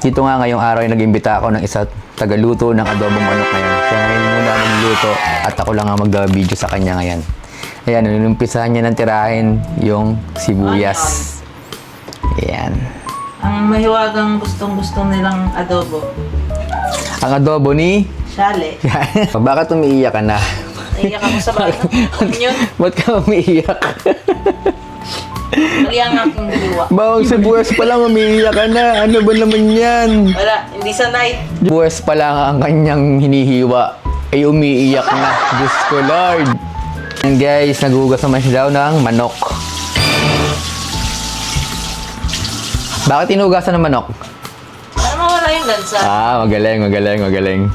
Dito nga ngayong araw ay nag-imbita ako ng isa tagaluto ng adobong manok ngayon. Siya ngayon muna magluto at ako lang ang mag-video sa kanya ngayon. Ayan, inumpisahan niya ng tirahin yung sibuyas. Ayan. Ang mahiwagang gustong-gustong nilang adobo. Ang adobo ni... Shale. Bakit umiiyak ka na? Naiyak ako sa bato. Yun. Ba't ka umiiyak? Mali ang aking diwa. Bawang sibuyas pa lang umiiyak ka na. Ano ba naman yan? Wala, hindi sanay. Sibuyas pa lang ang kanyang hinihiwa ay umiiyak na. Diyos ko Lord. And guys, nagugas naman siya daw ng manok. Bakit inugasan ng manok? Para mawala yung lansa. Magaling.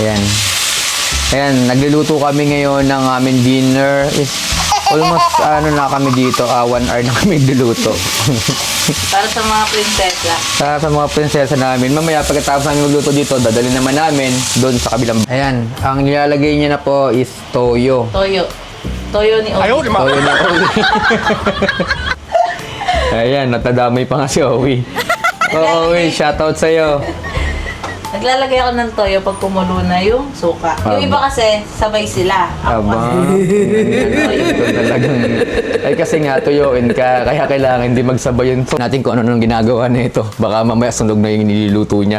Ayan. Ayan, nagluluto kami ngayon ng aming dinner. Almost, na kami dito, 1 hour na kami luluto. Para sa mga prinsesa. Sa mga prinsesa namin. Mamaya, pagkatapos namin magluto dito, dadalhin naman namin doon sa kabilang. Ayan, ang nilalagay niya na po is toyo. Toyo. Toyo ni Owi. Toyo na Owi. Ayan, natadamay pa nga si Owi. Owi, shoutout sa'yo. Naglalagay ako ng toyo pag kumulo na yung suka. Yung iba kasi, sabay sila. Ako Aba, kasi, ito talagang... Ay kasi nga, tuyuin ka. Kaya kailangan hindi magsabay yun. So, natin kung ano nung ginagawa na ito. Baka mamaya sunog na yung niluluto niya.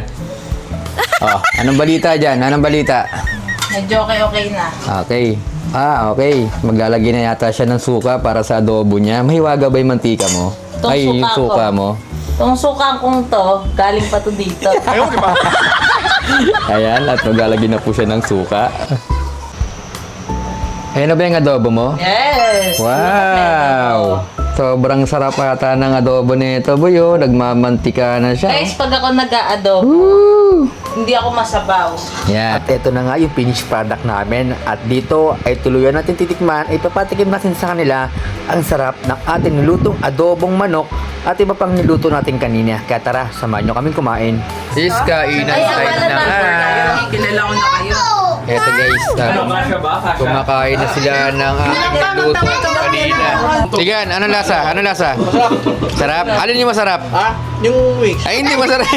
Oh, anong balita dyan? Anong balita? medyo okay na. Okay. Okay. Maglalagay na yata siya ng suka para sa adobo niya. Mahiwaga ba yung mantika mo? Itong Ay, yung suka suka ko. mo. Itong suka kong to, galing pa to dito. Ayan, at maglalagay na po siya ng suka. Ayan na ba yung adobo mo? Yes! Wow! Sobrang sarap ata ng adobo nito, boy. Oh. Nagmamantika na siya. Guys, pag ako nag-a-adobo, Woo! hindi ako masabaw. Yeah. At ito na nga yung finished product namin. At dito ay tuluyan natin titikman. Ipapatikim natin sa kanila ang sarap ng ating nilutong adobong manok at iba pang niluto natin kanina. Kaya tara, samahan nyo kaming kumain. Sis, kainan tayo na nga. Kilala ko na kayo. Eto guys, kumakain na sila ng aking luto kanina. Sigan, anong lasa? Anong lasa? Sarap. Alin yung masarap? Yung wings. Ay, hindi masarap.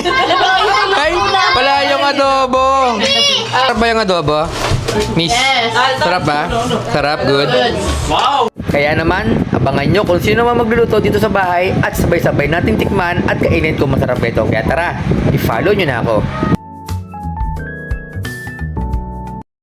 Ay, pala yung adobo. Sarap ba yung adobo? Miss, Yes! sarap ba? Sarap, good. Wow! Kaya naman, abangan nyo kung sino man magluluto dito sa bahay at sabay-sabay nating tikman at kainin kung masarap ito. Kaya tara, i-follow nyo na ako.